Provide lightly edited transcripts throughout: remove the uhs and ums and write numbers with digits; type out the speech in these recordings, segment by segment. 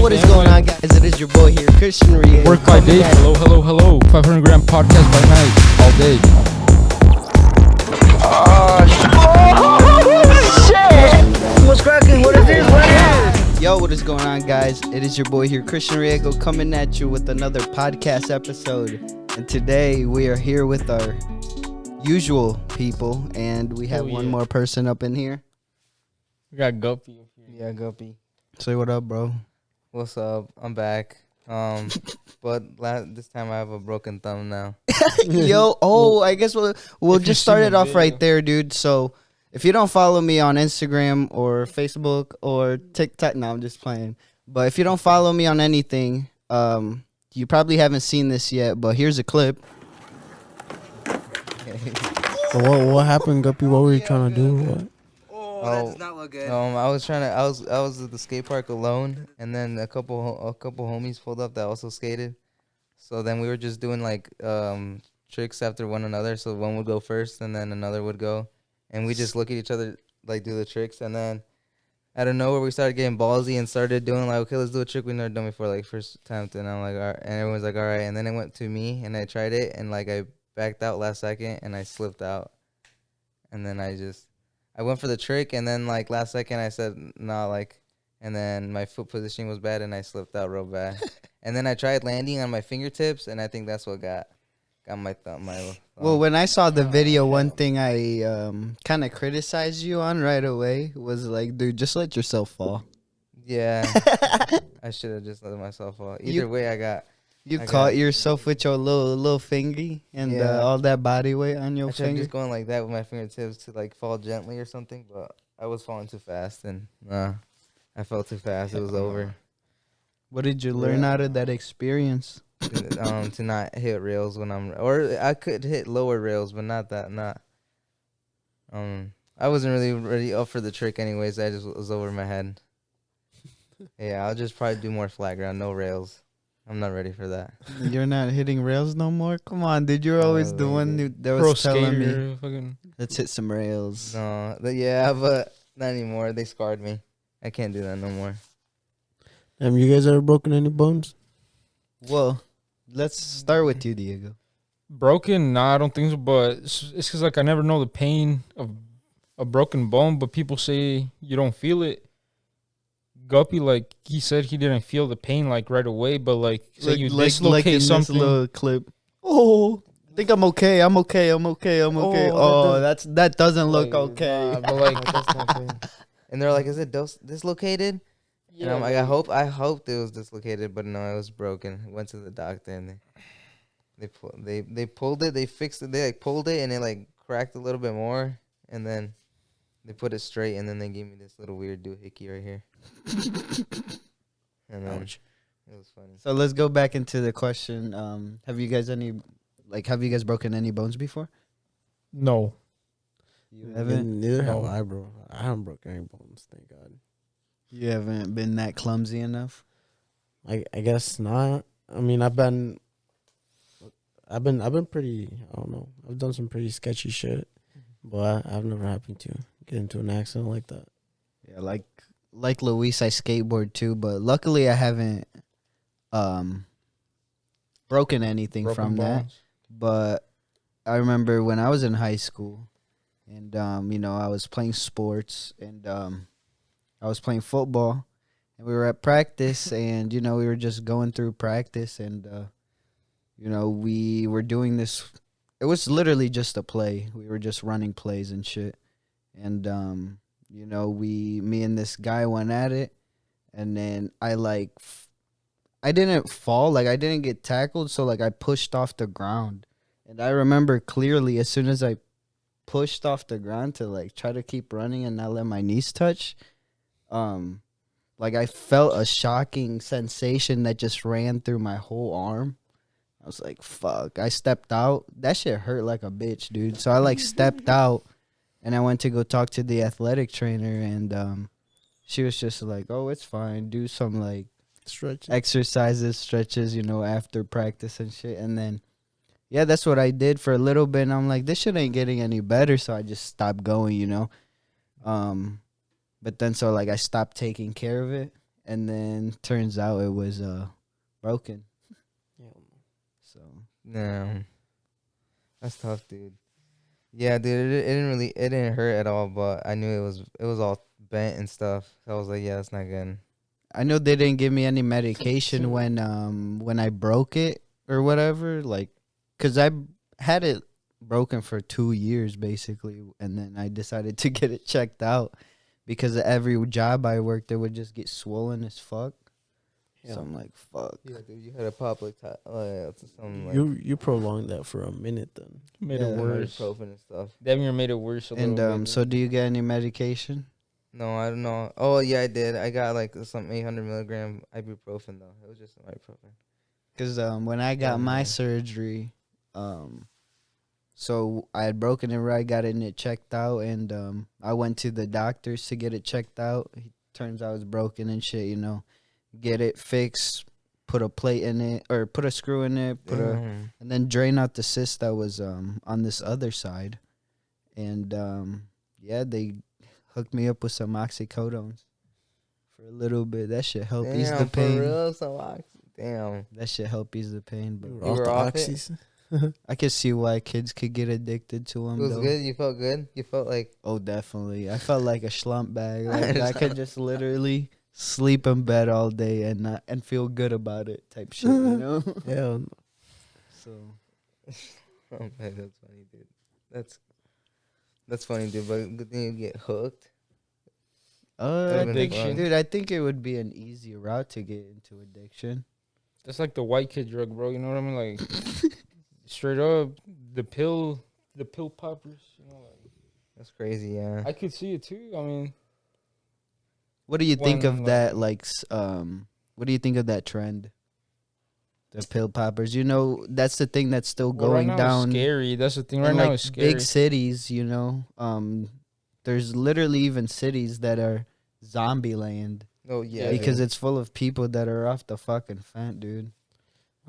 what is going on, guys? It is your boy here, Christian Riego. Work by day. Hello. 500 gram podcast by night. All day. Shit! What's cracking? What is this? What is? Yo, what is going on, guys? It is your boy here, Christian Riego, coming at you with another podcast episode. And today we are here with our usual people, and we have one more person up in here. We got Guppy up here. Yeah, Guppy. Say what up, bro. What's up? I'm back. But this time I have a broken thumb now. Yo, I guess we'll just start it off right there, dude. So if you don't follow me on Instagram or Facebook or TikTok, no, I'm just playing. But if you don't follow me on anything, you probably haven't seen this yet. But here's a clip. So what happened, Guppy? What were you trying to do? What? That does not look good. I was at the skate park alone, and then a couple homies pulled up that also skated. So then we were just doing like tricks after one another. So one would go first, and then another would go, and we just look at each other like do the tricks, and then out of nowhere we started getting ballsy and started doing like, okay, let's do a trick we never done before, like first attempt. And I'm like, all right, and everyone's like, all right. And then it went to me, and I tried it, and like I backed out last second, and I slipped out, and then I went for the trick, and then, like, last second I said, nah, like, and then my foot positioning was bad, and I slipped out real bad. And then I tried landing on my fingertips, and I think that's what got my thumb. Well, when I saw the video, one thing I kind of criticized you on right away was, like, dude, just let yourself fall. Yeah. I should have just let myself fall. Either way, I caught yourself with your little fingy and all that body weight on your I tried finger. just going like that with my fingertips to like fall gently or something, but I was falling too fast, and I fell too fast. It was over. What did you learn out of that experience? To not hit rails or I could hit lower rails, but not that. I wasn't really ready up for the trick anyways. I just was over my head. Yeah, I'll just probably do more flat ground, no rails. I'm not ready for that. You're not hitting rails no more? Come on, dude. You're always the one that was telling me, let's hit some rails. No, but not anymore. They scarred me. I can't do that no more. Have you guys ever broken any bones? Well, let's start with you, Diego. Broken? Nah, I don't think so. But it's because, like, I never know the pain of a broken bone, but people say you don't feel it. Guppy, like, he said he didn't feel the pain, like, right away, but, like, say you dislocate something. This little clip. Oh, I think I'm okay. I'm okay. That doesn't look okay. Nah, but, like, that's not pain. And they're like, is it dislocated? Yeah. And I'm like, I hoped it was dislocated, but no, it was broken. Went to the doctor, and they pulled it. They fixed it. They, like, pulled it, and it, like, cracked a little bit more, and then they put it straight, and then they gave me this little weird doohickey right here. And then it was funny. So let's go back into the question. Have you guys broken any bones before? No. You haven't? Neither have I, bro. I haven't broken any bones, thank God. You haven't been that clumsy enough? I guess not. I mean, I've been pretty, I don't know. I've done some pretty sketchy shit, but I've never happened to get into an accident like that. Yeah, like Luis, I skateboard too, but luckily I haven't broken anything from that. But I remember when I was in high school, and I was playing sports, and I was playing football, and we were at practice, and we were just going through practice, and we were doing this. It was literally just a play. We were just running plays and shit, and me and this guy went at it, and then I didn't fall, like I didn't get tackled, so like I pushed off the ground. And I remember clearly as soon as I pushed off the ground to like try to keep running and not let my knees touch, like I felt a shocking sensation that just ran through my whole arm. I was like, fuck. I stepped out. That shit hurt like a bitch, dude. So I like stepped out. And I went to go talk to the athletic trainer, and she was just like, oh, it's fine. Do some, like, exercises, stretches, after practice and shit. And then, yeah, that's what I did for a little bit. And I'm like, this shit ain't getting any better. So I just stopped going, But then, so, like, I stopped taking care of it. and then turns out it was broken. Yeah. So No, that's tough, dude. Yeah, dude, it didn't hurt at all, but I knew it was all bent and stuff. So I was like, yeah, that's not good. I know they didn't give me any medication when I broke it or whatever, like, cause I had it broken for 2 years basically, and then I decided to get it checked out because every job I worked, it would just get swollen as fuck. Yeah. So I'm like, fuck. Yeah, dude, you had a pop like something like You prolonged that for a minute then. Made Yeah. it worse. ibuprofen and stuff. Damn near made it worse a And little bit. so do you get any medication? No, I don't know. Oh yeah, I did. I got like some 800 milligram ibuprofen though. It was just some ibuprofen. Because when I got my Yeah. surgery, so I had broken it right, got it checked out, and I went to the doctors to get it checked out. Turns out it's broken and shit, you know. Get it fixed, put a plate in it, or put a screw in it, and then drain out the cyst that was on this other side. And yeah, they hooked me up with some oxycodones for a little bit. That shit helped ease the pain. For real, so damn. That shit help ease the pain, but You You were were off off the it? oxys. I can see why kids could get addicted to them. It was though. good. You felt good. You felt like Oh, definitely. I felt like a slump bag. Like I could just literally sleep in bed all day and feel good about it, type shit. You know. Yeah. So oh man, that's funny, dude. That's funny, dude. But good thing you get hooked. Would've been Addiction. fun. dude, I think it would be an easier route to get into addiction. That's like the white kid drug, bro. You know what I mean? Like straight up, the pill poppers. You know, like That's crazy, yeah. I could see it too. I mean, What do you think When, of that? What do you think of that trend? The pill poppers. You know, that's the thing that's still well, right going now down. it's scary. That's the thing. Right in now like it's scary. big cities, you know, there's literally even cities that are zombie land Oh yeah, because dude. it's full of people that are off the fucking fent, dude.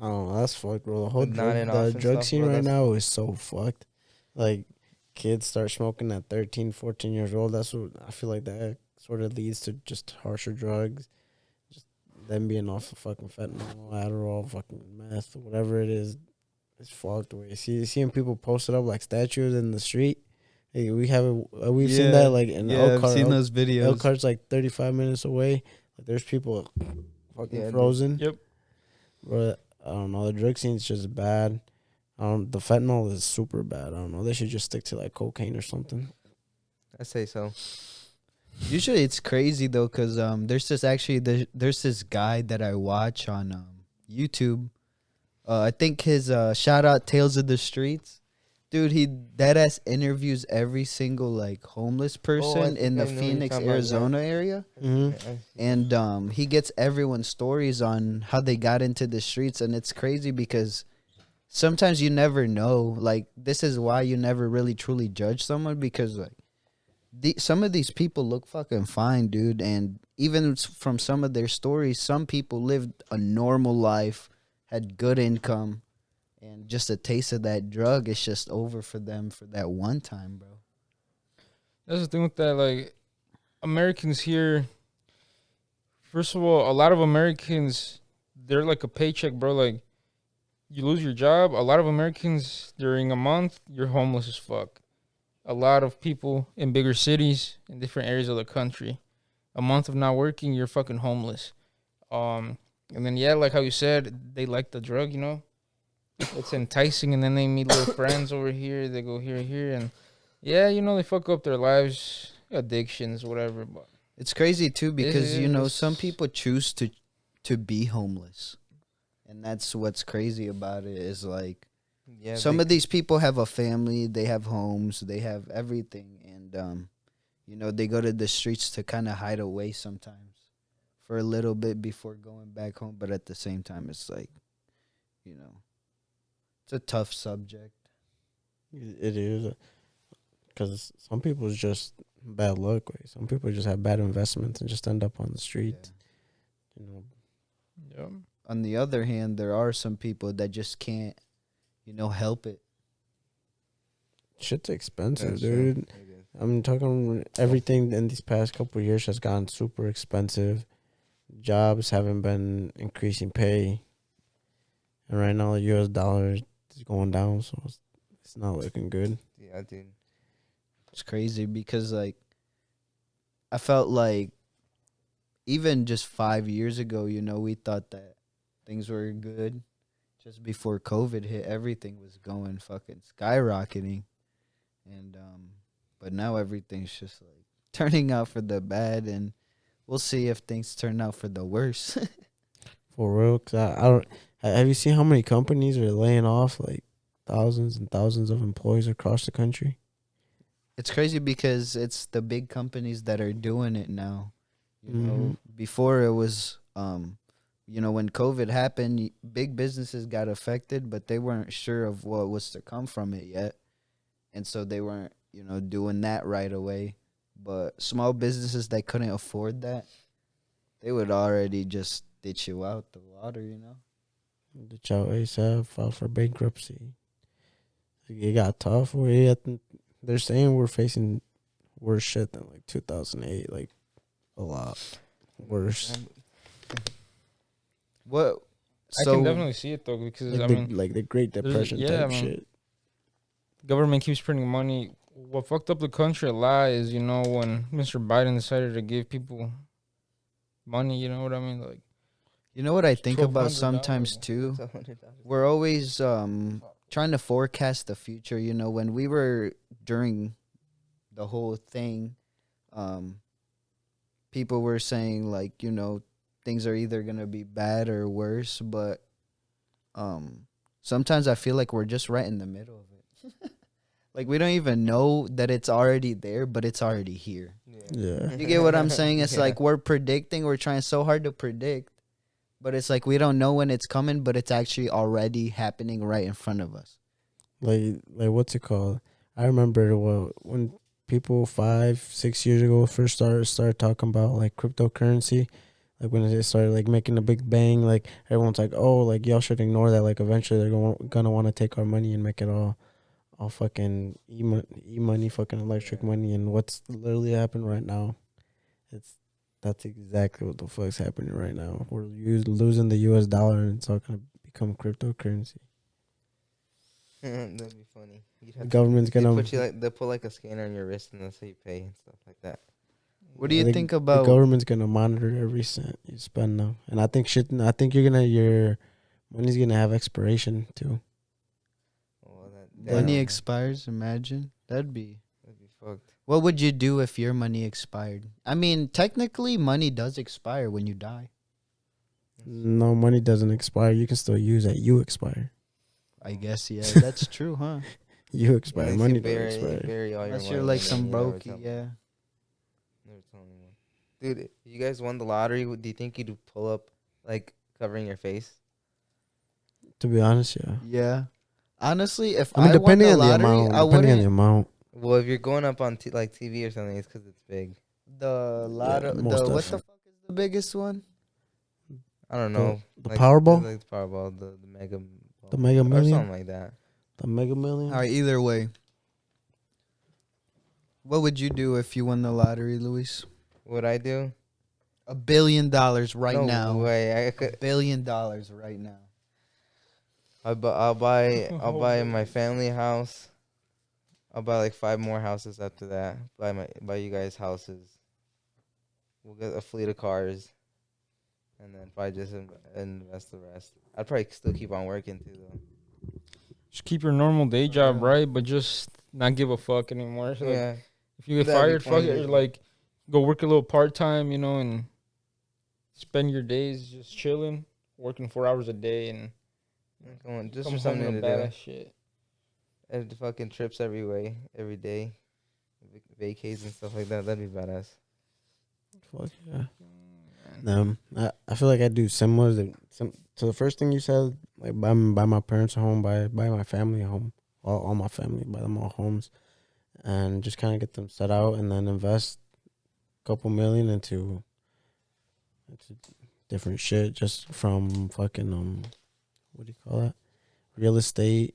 I don't know. That's fucked, bro. The whole But not in the Austin drug stuff, scene bro, right that's- now is so fucked. Like, kids start smoking at 13, 14 years old. That's what I feel like that sort of leads to just harsher drugs. Just them being off of fucking fentanyl, Adderall, fucking meth, whatever it is. It's fucked. Way seeing people posted up like statues in the street. Hey, we've seen that like in Elkhart. I've seen those videos. Elkhart's like 35 minutes away. Like, there's people fucking Yeah, dude. frozen. Yep. But I don't know. The drug scene's just bad. The fentanyl is super bad. I don't know. They should just stick to like cocaine or something. I say so. Usually it's crazy though, cause there's this guy that I watch on YouTube. I think his shout out Tales of the Streets. Dude, he deadass interviews every single like homeless person in the I know who you're Phoenix, talking about, Arizona area. Mm-hmm. And he gets everyone's stories on how they got into the streets, and it's crazy because sometimes you never know. Like, this is why you never really truly judge someone, because like some of these people look fucking fine, dude, and even from some of their stories, some people lived a normal life, had good income, and just a taste of that drug is just over for them for that one time, bro. That's the thing with that. Like, Americans here. First of all, a lot of Americans, they're like a paycheck, bro. Like, you lose your job. A lot of Americans during a month, you're homeless as fuck. A lot of people in bigger cities, in different areas of the country, a month of not working, you're fucking homeless. And then yeah, like how you said, they like the drug, you know. It's enticing, and then they meet little friends over here. They go here, and yeah, you know, they fuck up their lives, addictions, whatever. But It's crazy too because you know is- some people choose to be homeless, and that's what's crazy about it is like Yeah, some of these people have a family, they have homes, they have everything, and you know they go to the streets to kind of hide away sometimes for a little bit before going back home. But at the same time, it's like, you know, it's a tough subject. It is. Because some people is just bad luck. Way. Some people just have bad investments and just end up on the street. You know. yeah. On the other hand, there are some people that just can't, you know, help it. Shit's expensive, That's true. dude. I'm talking everything in these past couple of years has gotten super expensive. jobs haven't been increasing pay, and right now the U.S. dollar is going down, so it's not looking good. Yeah, dude. It's crazy because like I felt like even just 5 years ago, we thought that things were good. Just before COVID hit, everything was going fucking skyrocketing, and but now everything's just like turning out for the bad, and we'll see if things turn out for the worse. For real, 'cause I don't. Have you seen how many companies are laying off like thousands and thousands of employees across the country? It's crazy because it's the big companies that are doing it now. Mhm. Before it was when COVID happened, big businesses got affected, but they weren't sure of what was to come from it yet. And so they weren't, doing that right away. But small businesses that couldn't afford that, they would already just ditch you out the water. The Chow ASAP filed for bankruptcy. It got tough. They're saying we're facing worse shit than like 2008, like a lot worse. What? I So can definitely see it though, because Like the Great Depression type shit. government keeps printing money. What fucked up the country a lot is, when Mr. Biden decided to give people money, you know what I mean? Like, you know what I think about $1,200. sometimes too? We're always trying to forecast the future. When we were during the whole thing, people were saying like, things are either gonna be bad or worse. But sometimes I feel like we're just right in the middle of it. Like we don't even know that it's already there, but it's already here. Yeah. You get what I'm saying? It's Yeah. like we're trying so hard to predict, but it's like we don't know when it's coming, but it's actually already happening right in front of us. Like what's it called? I remember when people 5-6 years ago first started talking about like cryptocurrency, like when they started like making a big bang, like everyone's like, oh, like y'all should ignore that. Like eventually they're gonna want to take our money and make it all fucking e-money, fucking electric money. And what's literally happened right now? That's exactly what the fuck's happening right now. We're losing the U.S. dollar, and it's all gonna become cryptocurrency. That'd be funny. The government's They gonna they'll put like a scanner on your wrist and that's how you pay and stuff like that. What do you think the about? government's gonna monitor every cent you spend now, and I think your money's gonna have expiration too. Well, Money damn, expires? Imagine that'd be fucked. What would you do if your money expired? I mean, technically, money does expire when you die. No, money doesn't expire. You can still use it. You expire. I guess, yeah, that's true, huh? You expire. Unless Money you doesn't expire. bury all Unless your you're money like and then some you never brokey, tell me. yeah. Never tell anyone. Dude, if you guys won the lottery, do you think you'd pull up like covering your face? To be honest, yeah. Yeah. Honestly, if I mean, won depending the on the lottery, amount. I Depending on the wouldn't. amount. Well, if you're going up on like TV or something, it's because it's big. The lotto, most what the definitely. fuck is the biggest one? I don't know. The like, Powerball? Like the Powerball, the Mega Ball, The Mega or Million? something like that. The Mega Million. All right, either way. What would you do if you won the lottery, Luis? What I do? $1 billion right No now. way. I $1 could. billion right now. I'll buy my family house. I'll buy like 5 more houses after that. Buy you guys houses. We'll get a fleet of cars, and then probably just invest the rest. I'd probably still keep on working too, though. just keep your normal day job, right? But just not give a fuck anymore. So Yeah, like, if you get That'd be fired, fuck funny. it. Like, go work a little part time, and spend your days just chilling, working 4 hours a day, and come on, just come for home something with to a do. badass shit. And the fucking trips every day, vacays and stuff like that. That'd be badass. Fuck yeah. I feel like I do similar to the first thing you said, like buy my parents a home, buy my family a home, all my family, buy them all homes, and just kind of get them set out, and then invest a couple million into different shit, just from fucking what do you call that, real estate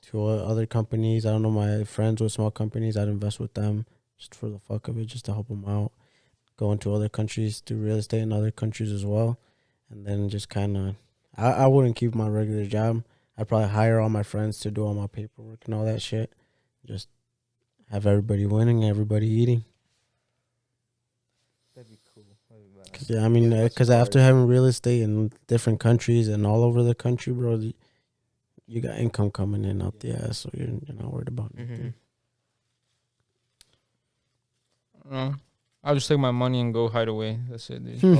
to other companies. I don't know, my friends with small companies, I'd invest with them just for the fuck of it, just to help them out. go into other countries, do real estate in other countries as well, and then just kind of, I wouldn't keep my regular job. I'd probably hire all my friends to do all my paperwork and all that shit. Just have everybody winning, everybody eating. That'd be cool. Cause yeah, I mean, because after having real estate in different countries and all over the country, bro, you got income coming in out the ass, so you're not worried about anything. I'll just take my money and go hide away. That's it, dude.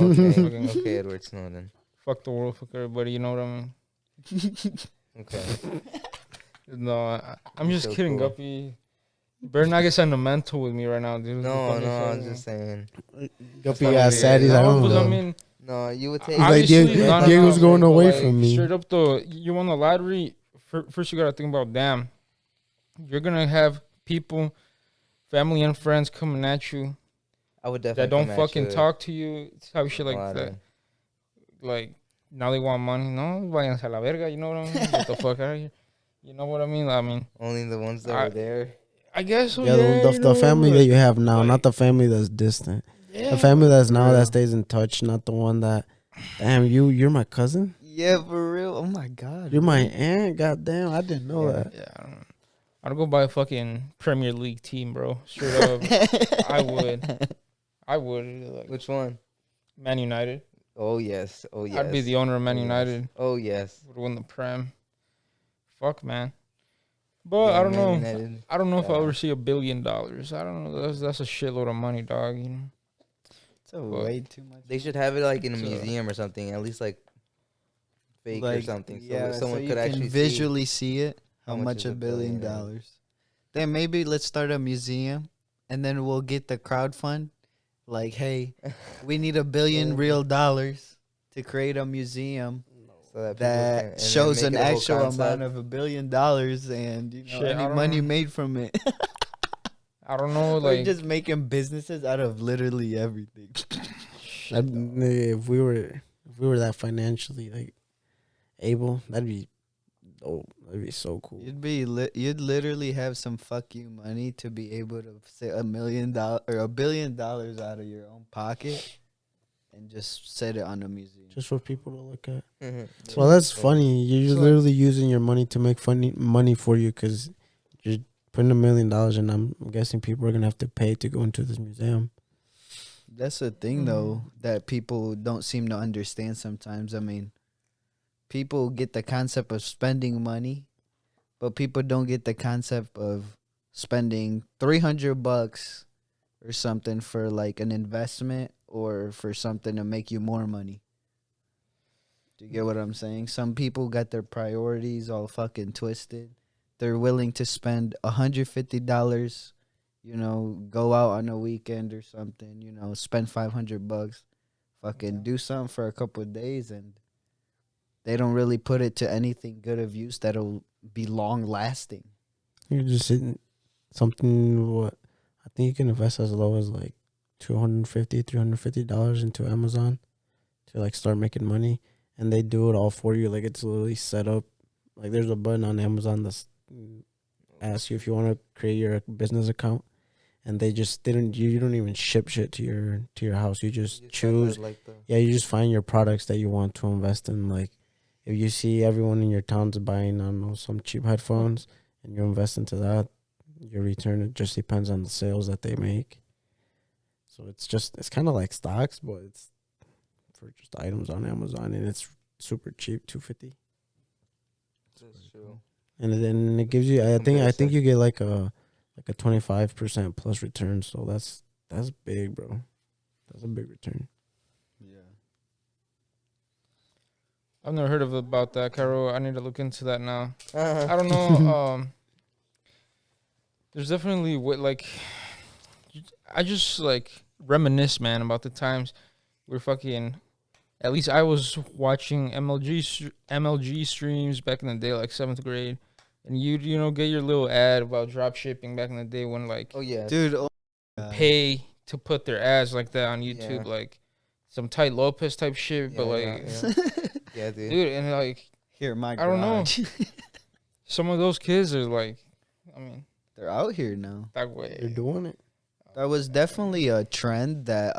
Okay, Edward Snowden. Fuck the world, fuck everybody. You know what I mean? Okay. No, I'm just So kidding, cool. Guppy. Better not get sentimental with me right now, dude. No, I'm just saying. Guppy got sad. He's like, no, oh, because I no. mean, No, you would take. He's like, obviously, Diego's going but, away like, from me. Straight up, though, you won the lottery. First, you gotta think about, damn, you're gonna have people, family and friends coming at you I would definitely that don't come at fucking you talk to you, type of shit like a that. Like, now they want money. No, váyanse a la verga, you know what I mean? Get the fuck out of here. You know what I mean? Only the ones that were there. I guess so, Yeah, yeah. the family that you have now, not the family that's distant. Yeah, The family that's now real. that stays in touch, not the one that, damn, you're my cousin? Yeah, for real. Oh my god. You're my aunt? Goddamn, I didn't know that. Yeah, I don't know. I'd go buy a fucking Premier League team, bro. Straight up. I would. Like, Which one? Man United. Oh yes. Oh yes. I'd be the owner of Man United. Oh yes. Would win the Prem. Fuck, man. But Yeah, I don't Man know. United. I don't know if Yeah. I'll ever see $1 billion. I don't know. That's a shitload of money, dog. You know. It's way too much. They should have it like in a So- museum or something. At least like fake or Like, something. So yeah, someone you could can actually visually see it. How how much much is $1 $1 billion? billion is. Then maybe let's start a museum, and then we'll get the crowd fund. Like, hey, we need $1 billion real dollars to create a museum So that, that and then shows make an it a whole actual concept. amount of $1 billion, and Shit, I any don't money know. made from it. I don't know. We're Like, just making businesses out of literally everything. shit, dog. If we were that financially like able, that'd be so cool. You'd literally have some fuck you money to be able to say $1 million or $1 billion out of your own pocket and just set it on a museum. Just for people to look at. Mhm. Well, that's funny. You're So- literally using your money to make money for you because you're putting $1 million, and I'm guessing people are gonna have to pay to go into this museum. That's the thing, though, that people don't seem to understand sometimes. I mean, people get the concept of spending money, but people don't get the concept of spending $300 or something for like an investment or for something to make you more money. Do you get what I'm saying? Some people got their priorities all fucking twisted. They're willing to spend $150, go out on a weekend or something, spend $500, fucking do something for a couple of days, and they don't really put it to anything good of use that'll be long lasting. You're just sitting something. What I think you can invest as low as like $250-$350 into Amazon to like start making money, and they do it all for you. Like it's literally set up. Like there's a button on Amazon that's asks you if you want to create your business account, and you don't even ship shit to your house. You just choose. You just find your products that you want to invest in. Like if you see everyone in your town's buying, I don't know, some cheap headphones, and you invest into that, your return, it just depends on the sales that they make. So it's kind of like stocks, but it's for just items on Amazon, and it's super cheap, $250. That's true. And then it gives you, I think you get like a 25% plus return. So that's big, bro. That's a big return. Yeah. I've never heard about that, Caro. I need to look into that now. I don't know. There's definitely I just like reminisce, man, about the times we're fucking. At least I was watching MLG streams back in the day, like 7th grade, and you'd get your little ad about drop shipping back in the day when like Oh yeah, Dude, pay to put their ads like that on YouTube, Yeah. like some Tate Lopez type shit, but like, yeah, dude. dude, and like here, my I don't know. garage. some of those kids are like, I mean, They're out here now. that way. They're doing it. That was definitely a trend that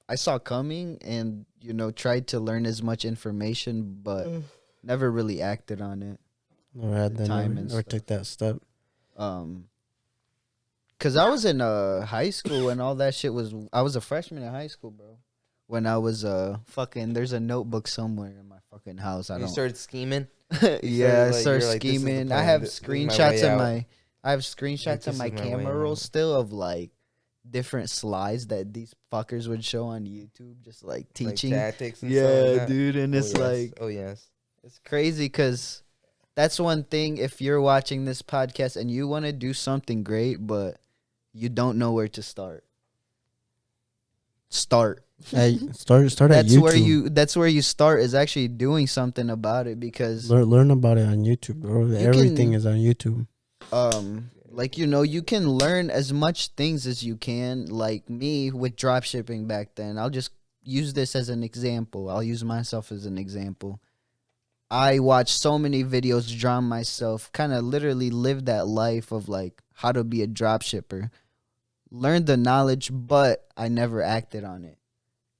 I saw coming, and tried to learn as much information, but never really acted on it. Never had that. Never took that step. Cause I was in high school and all that shit was. I was a freshman in high school, bro. When I was fucking, there's a notebook somewhere in my fucking house. You started scheming. Yeah, I started scheming. I have screenshots of my camera roll still of like different slides that these fuckers would show on YouTube, just like teaching tactics. And yeah, dude, and it's like, oh yes, it's crazy because that's one thing. If you're watching this podcast and you want to do something great, but you don't know where to start. Hey, start at YouTube. That's where you start, is actually doing something about it, because learn about it on YouTube, bro. Everything is on YouTube. Like, you can learn as much things as you can. Like me with drop shipping back then, I'll just use this as an example. I'll use myself as an example. I watched so many videos, drown myself, kind of literally live that life of like how to be a drop shipper. Learned the knowledge, but I never acted on it.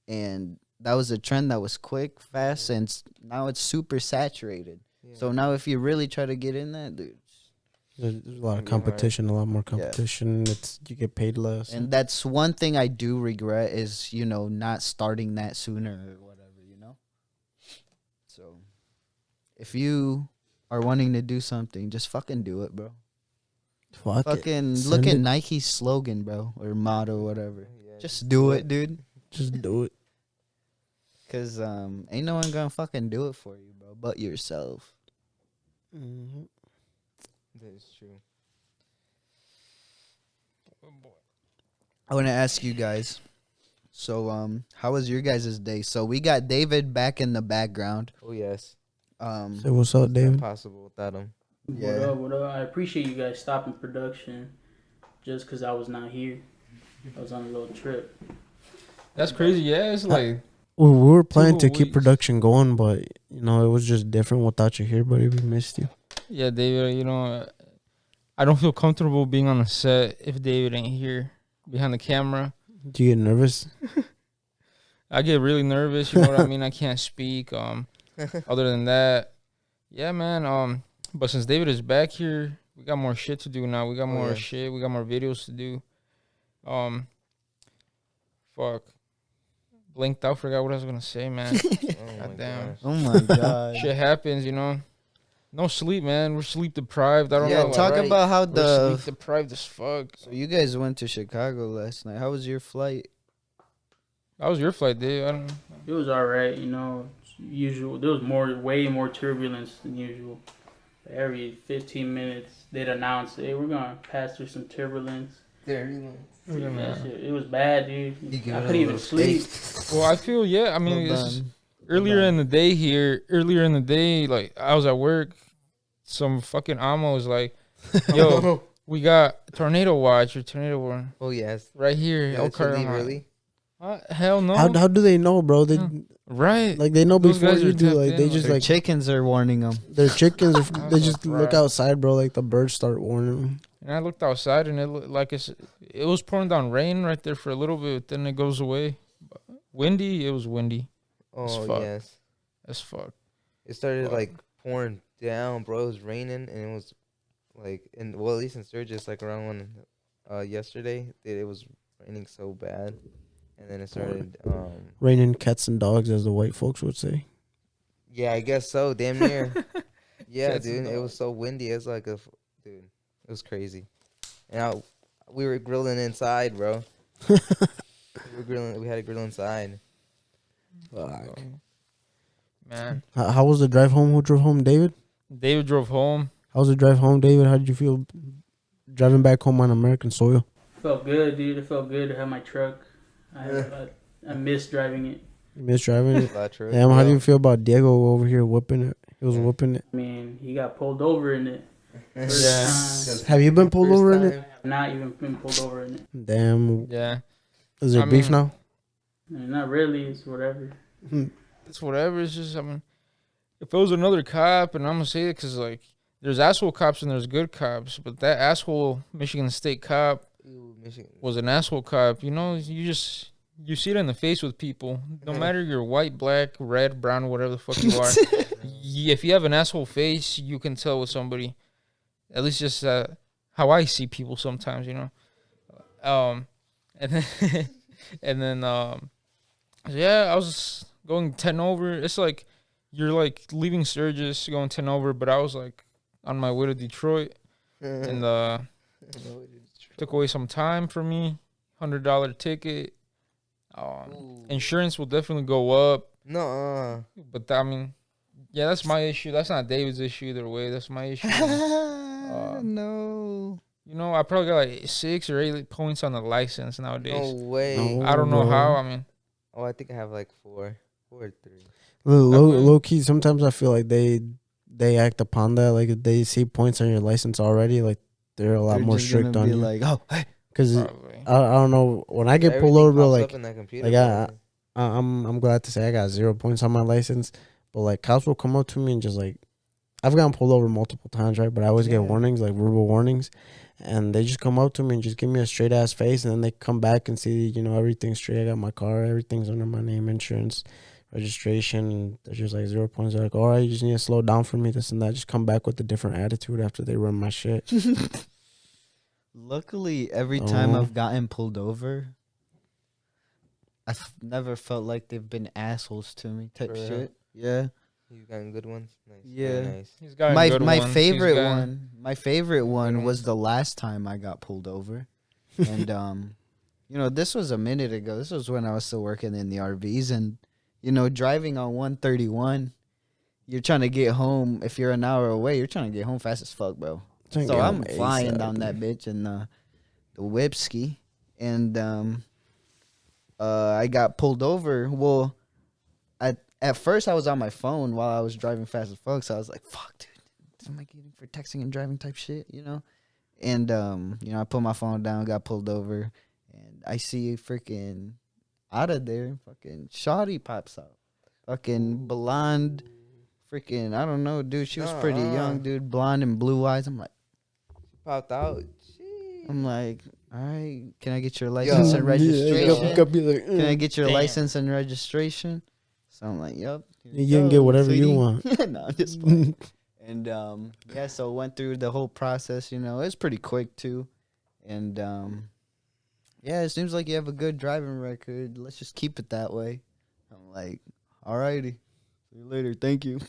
And that was a trend that was quick, fast, and now it's super saturated. Yeah. So now if you really try to get in that, dude, there's a lot of competition, a lot more competition. Yeah. You get paid less. And that's one thing I do regret is, not starting that sooner or whatever, So if you are wanting to do something, just fucking do it, bro. Fucking look at Nike's slogan, bro, or motto, whatever. Yeah, just do it, dude. Just do it. Cause ain't no one gonna fucking do it for you, bro, but yourself. Mm-hmm. That is true. Oh boy. I want to ask you guys. So how was your guys' day? So we got David back in the background. Oh yes. So what's up, David? Impossible without him. Yeah. What up? I appreciate you guys stopping production just because I was not here. I was on a little trip. That's crazy. Yeah, it's like... Well, we were planning to keep production going, but, it was just different without you here, buddy. We missed you. Yeah, David, I don't feel comfortable being on the set if David ain't here behind the camera. Do you get nervous? I get really nervous, you know what I mean? I can't speak. Other than that, yeah, man. But since David is back here, we got more shit to do now. We got more shit. We got more videos to do. Fuck. Blinked out. Forgot what I was gonna say, man. God damn. Oh my god. Shit happens, No sleep, man. We're sleep deprived. I don't know. Talk about how we're sleep deprived as fuck. So you guys went to Chicago last night. How was your flight? How was your flight, Dave? I don't know. It was alright, Usual. There was way more turbulence than usual. Every 15 minutes, they'd announce, "Hey, we're gonna pass through some turbulence." It was bad, dude. I couldn't even sleep. Well, I feel earlier in the day, like I was at work, some fucking ammo was like, "Yo, we got tornado watch or tornado warning." Oh yes, right here. Really? Hell no. How do they know, bro? They right. Like they know before you do. Like they just like chickens are warning them. Their chickens. They just look outside, bro. Like the birds start warning them. And I looked outside, and it looked like it was pouring down rain right there for a little bit. Then it goes away. Windy. It was windy. Oh yes. As fuck. It started like pouring down, bro. It was raining, and it was like at least in Sturgis, like around when yesterday, it was raining so bad, and then it started raining cats and dogs, as the white folks would say. Yeah, I guess so. Damn near. Yeah, dude. It was so windy. It's like dude. It was crazy, and we were grilling inside, bro. We had a grill inside. Fuck. Man. How was the drive home? Who drove home, David? David drove home. How was the drive home, David? How did you feel driving back home on American soil? Felt good, dude. It felt good to have my truck. I miss driving it. You miss driving it? Damn, how do you feel about Riego over here whipping it? He was whipping it. I mean, he got pulled over in it. Have you been pulled over in it? I have not even been pulled over in it. Damn. Yeah. Is there beef now? Not really. It's whatever. It's whatever. It's just, if it was another cop, and I'm going to say it because, like, there's asshole cops and there's good cops, but that asshole Michigan State cop, was an asshole cop. You know, you see it in the face with people. No matter you're white, black, red, brown, whatever the fuck you are. If you have an asshole face, you can tell with somebody. At least just how I see people sometimes, you know. And then yeah, I was going 10 over. It's like you're like leaving Sturgis going 10 over, but I was like on my way to Detroit, and took away some time from me. $100 ticket. Insurance will definitely go up. No. But I mean, yeah, that's my issue. That's not David's issue either way. That's my issue. No. You know, I probably got like 6 or 8 points on the license nowadays. No way. I don't know how. I mean, I think I have like 4 or 3. Low key, sometimes I feel like they act upon that. Like if they see points on your license already, like they're a lot more strict on you. Like, oh, hey. Because I don't know, when I get pulled over, bro, like I'm glad to say I got 0 points on my license. But like cops will come up to me and just like, I've gotten pulled over multiple times, right? But I always get warnings, like verbal warnings. And they just come up to me and just give me a straight ass face, and then they come back and see, you know, everything's straight. I got my car, everything's under my name, insurance, registration, and they're just like 0 points. They're like, all right, you just need to slow down for me, this and that. Just come back with a different attitude after they run my shit. Luckily, every time I've gotten pulled over, I've never felt like they've been assholes to me type shit. Yeah. He's gotten good ones. Nice. Yeah. Nice. he's got My favorite one was the last time I got pulled over. And you know, this was a minute ago. This was when I was still working in the RVs, and you know, driving on 131, you're trying to get home. If you're an hour away, you're trying to get home fast as fuck, bro. So I'm flying down that bitch in the whipski, and I got pulled over. Well, at first I was on my phone while I was driving fast as fuck, so I was like, "Fuck, dude, am I getting for texting and driving type shit?" You know, and you know, I put my phone down, got pulled over, and I see freaking out of there, fucking shawty pops out, fucking blonde, freaking I don't know, dude. She was pretty young, dude, blonde and blue eyes. I'm like. Popped out. Jeez. I'm like, all right, can I get your license and registration? Can I get your license and registration? So I'm like, yep. You can get whatever you want. No, I'm just playing. And yeah, so went through the whole process. You know, it was pretty quick too. And yeah, it seems like you have a good driving record. Let's just keep it that way. I'm like, all righty. See you later. Thank you.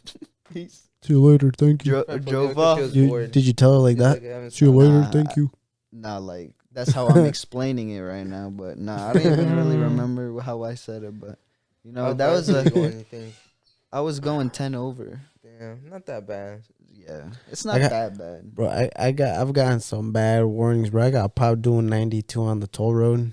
Peace. See you later. Thank you. Drove off. Did you tell her like that? See you later. Thank you. Nah, like that's how I'm explaining it right now. But nah, I don't even really remember how I said it. But you know, that was I was going 10 over. Damn, not that bad. Yeah, it's not that bad, bro. I've gotten some bad warnings, bro. I got popped doing 92 on the toll road,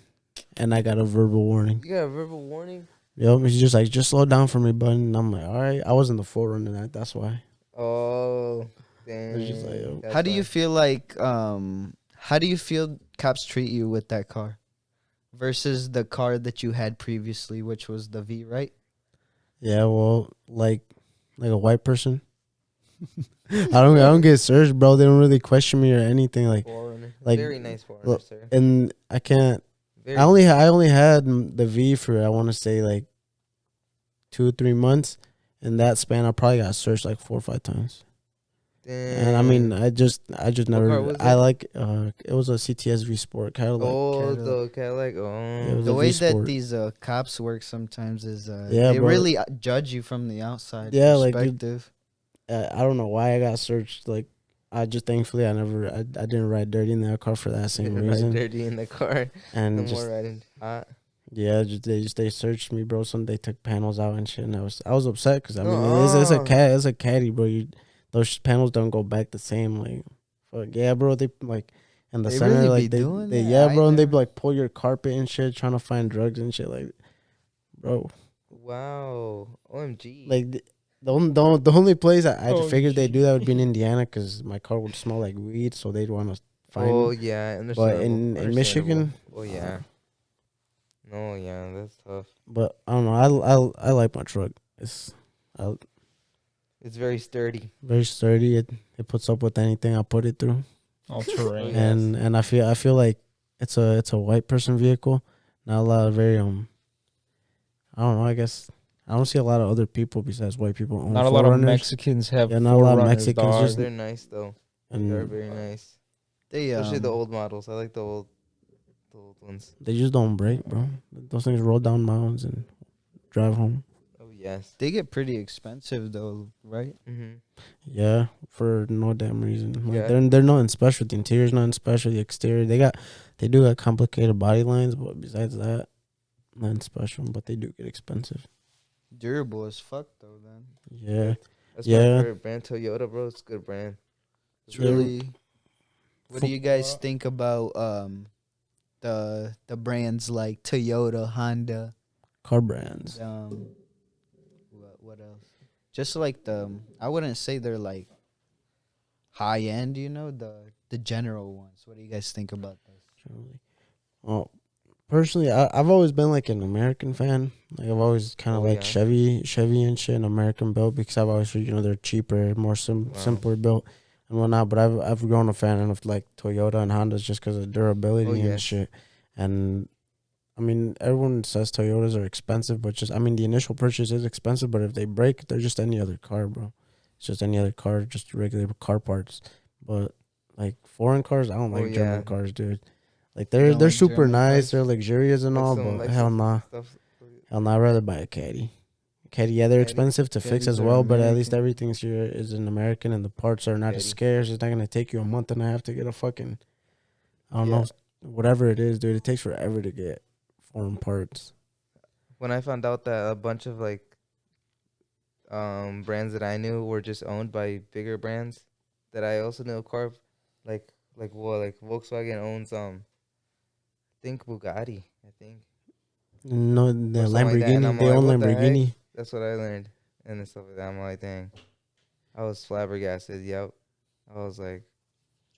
and I got a verbal warning. You got a verbal warning? Yep, he's just like, just slow down for me, bud. And I'm like, all right. I was in the forerunner, that's why. Oh, damn. Just like, how do you feel like? How do you feel cops treat you with that car, versus the car that you had previously, which was the V, right? Yeah, well, like a white person. I don't get searched, bro. They don't really question me or anything. Like very nice foreigner, sir. And I can't. I only had the V for, I want to say, like 2 or 3 months. In that span, I probably got searched like 4 or 5 times. Damn. And I mean, I just never. I like it was a CTS-V Sport Cadillac. Oh, the Cadillac. Oh, the way that these cops work sometimes is they really judge you from the outside. Yeah, perspective. Like I don't know why I got searched. Like I just thankfully I didn't ride dirty in that car for that same reason. Ride dirty in the car. And no just, more riding hot. Yeah, they searched me, bro. They took panels out and shit, and I was upset because I mean it's a caddy, bro. Those panels don't go back the same. Like, fuck yeah, bro. They like in the center, really like they yeah, bro. And they like pull your carpet and shit, trying to find drugs and shit, like, bro. Wow, OMG. Like the only place I figured they'd do that would be in Indiana because my car would smell like weed, so they'd want to find. Oh me. yeah, but in Michigan. Oh yeah. No, yeah, that's tough. But I don't know. I like my truck. It's very sturdy. Very sturdy. It puts up with anything I put it through. All terrain. And I feel like it's a white person vehicle. Not a lot of very I don't know. I guess I don't see a lot of other people besides white people own Not a lot of 4Runners. Mexicans have Yeah, not a lot of 4Runners, Mexicans. dog. Just They're nice though. They are and very nice. They Especially the old models. I like the old ones. they just don't break, bro. Those things roll down mountains and drive home. Oh yes. they get pretty expensive though, right? Mm-hmm. Yeah, for no damn reason. Like Yeah. they're nothing special. The interior's nothing special. The exterior, they do got complicated body lines, but besides that, nothing special. But they do get expensive. Durable as fuck though. Then Yeah, That's Yeah. my favorite brand, Toyota, bro. It's a good brand. it's really. What do you guys Fuck. think about the brands like Toyota, Honda, car brands. what else? Just like I wouldn't say they're like high end, the general ones. What do you guys think about those? Generally. Well, personally, I've always been like an American fan. Like I've always kind of Oh, like yeah. Chevy and shit, and American built because I've always heard, they're cheaper, more simpler built and whatnot. But I've grown a fan of like Toyota and Hondas just because of durability Oh, and yes. shit. And I mean, everyone says Toyotas are expensive, but the initial purchase is expensive. But if they break, they're just any other car, bro. It's just any other car, just regular car parts. But like foreign cars, I don't Oh, like German yeah. cars, dude. Like You they're don't they're like super German nice, cars? they're luxurious and all, but hell nah, Stuff. hell nah. I'd rather buy a Caddy. They're Caddy. expensive to fix Caddies as are well, but at least American. everything's here is an American, and the parts are not as Caddy. scarce. It's not gonna take you a month and a half to get a fucking, I don't Yeah. know, whatever it is, dude. It takes forever to get foreign parts. When I found out that a bunch of like brands that I knew were just owned by bigger brands, that I also knew like Volkswagen owns I think Bugatti, I think. No, the Or something like that, and Lamborghini, I'm they like, own what the heck? Lamborghini. That's what I learned and stuff like that. I'm like, dang. I was flabbergasted. Yep. I was like,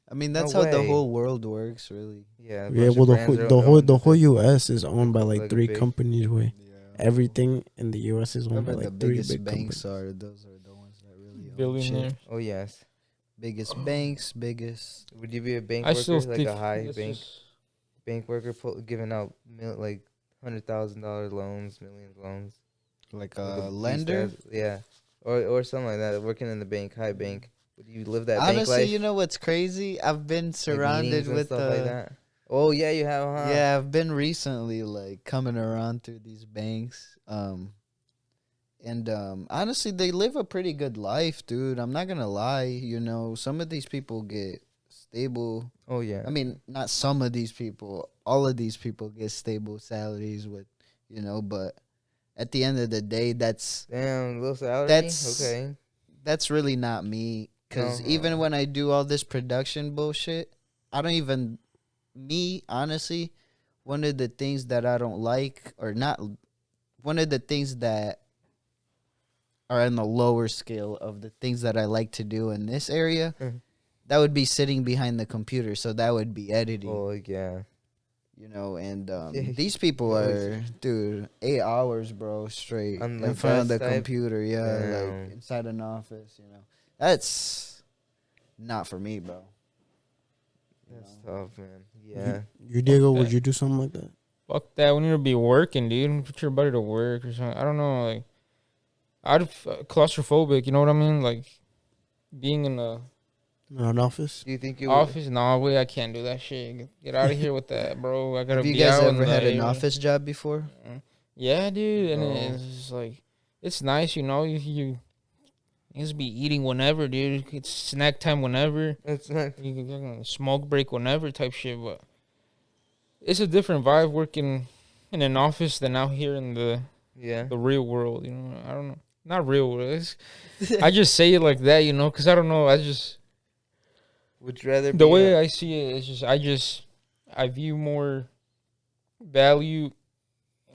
I mean, that's No how the way. whole world works, really. yeah. A Yeah, bunch well, of brands are owned the whole with U.S. is owned by like like a 3 big- companies. Way Yeah. everything in the U.S. is owned by Whoever the like 3 biggest big banks companies. are, those are the ones that really own Billionaire. shit. Oh yes. Biggest banks, biggest. Would you be a bank I worker, still like think a high it's bank just- bank worker, giving out like $100,000 loans, millions loans? Like Like a beast lender? ass- yeah, or something like that. Working in the bank, high bank. Would you live that bank Honestly, life? you know what's crazy? I've been Like surrounded meetings and with stuff like that. Oh yeah, you have, huh? Yeah, I've been recently like coming around through these banks. Honestly, they live a pretty good life, dude. I'm not gonna lie. Some of these people get stable. Oh yeah. I mean, not some of these people. All of these people get stable salaries with, but at the end of the day, that's Damn, little salary. That's- Okay. really not me. Because No. even when I do all this production bullshit, I don't even, me, honestly, one of the things that I don't like, or not, one of the things that are on the lower scale of the things that I like to do in this area, Mhm. that would be sitting behind the computer. So that would be editing. Oh yeah. And Yeah, these people no, are, dude, 8 hours, bro, straight On, in like, front of the desk type? computer. Yeah, Damn. like inside an office. That's not for me, bro. That's tough, man. Yeah. You Diego, Fuck would that. you do something like that? Fuck that. We need to be working, dude. Put your buddy to work or something. I don't know. Like, claustrophobic. You know what I mean? Like, being in a In an office? Do you think you office. No way. I can't do that shit. Get out of here with that, bro. I gotta Have you be guys out ever in had the an area. office job before? Yeah, dude. And No. it's just like, it's nice, you just be eating whenever, dude. It's snack time whenever. It's not. You can smoke break whenever type shit, but it's a different vibe working in an office than out here in the Yeah. real world. I don't know, not real world. I just say it like that, because I don't know. Would you rather The be way I see it is I view more value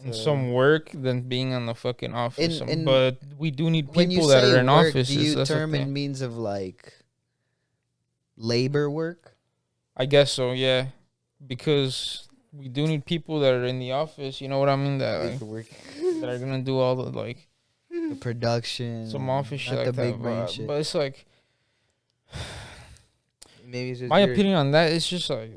in some work than being on the fucking office. In- But we do need When you people that say are in work, offices. do you That's the term in thing. means of like labor work? I guess so, yeah, because we do need people that are in the office. You know what I mean? That that are gonna do all the like The production, some office shit not like the that. big brain shit. But it's like maybe it's just my your- opinion on that is just like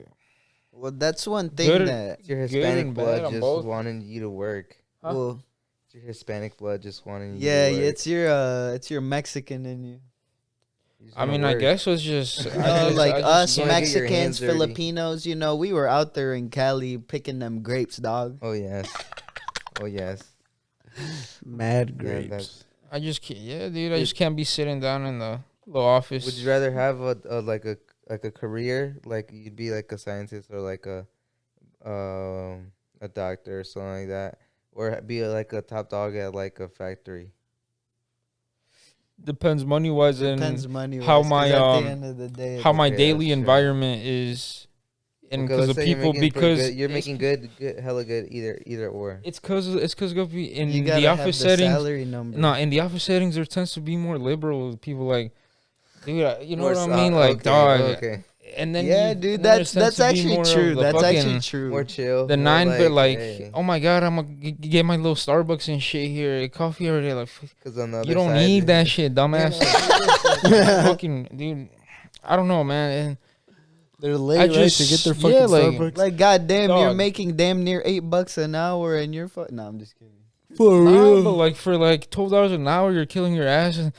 Well, that's one thing Good- that. It's your Good Hispanic and bad blood on just both. wanting you to work. Huh? Well, It's your Hispanic blood just wanting you yeah, to work. it's your Mexican in you. You just I wanna mean, I work. guess it's just. Like us wanna get your hands Mexicans, dirty. Filipinos, we were out there in Cali picking them grapes, dog. Oh, yes. Oh, yes. Mad Yeah, grapes. that's- I just can't. Yeah, dude. I just can't be sitting down in the office. Would you rather have a career, like you'd be like a scientist or like a doctor or something like that, or be like a top dog at like a factory? Depends money wise Depends and money. how At my, the end of the day, how my Okay, daily that's true. environment is, and Okay, because let's the say you're people making pretty because good, you're it's- making good, hella good either or. It's because Guppy, in you the gotta have office the settings. salary number. No, in the office settings, there tends to be more liberal people. Like, dude, you know More what I so- mean? Like, okay, dog. Okay. And then yeah, you, dude, and then there that's tends to be actually more of true. the That's actually fucking- true. More chill. The more 9, but hey, oh my god, I'm gonna get my little Starbucks and shit here, coffee every day. Like, 'cause on the other you don't side, need that shit, dumbass. Fucking dude, I don't know, man. And They're late, I right, to just- get their yeah, fucking like- Starbucks. Like, goddamn, you're Dog. making damn near $8 an hour, and you're No, I'm just kidding. For nah, but like for like $12 an hour, you're killing your ass and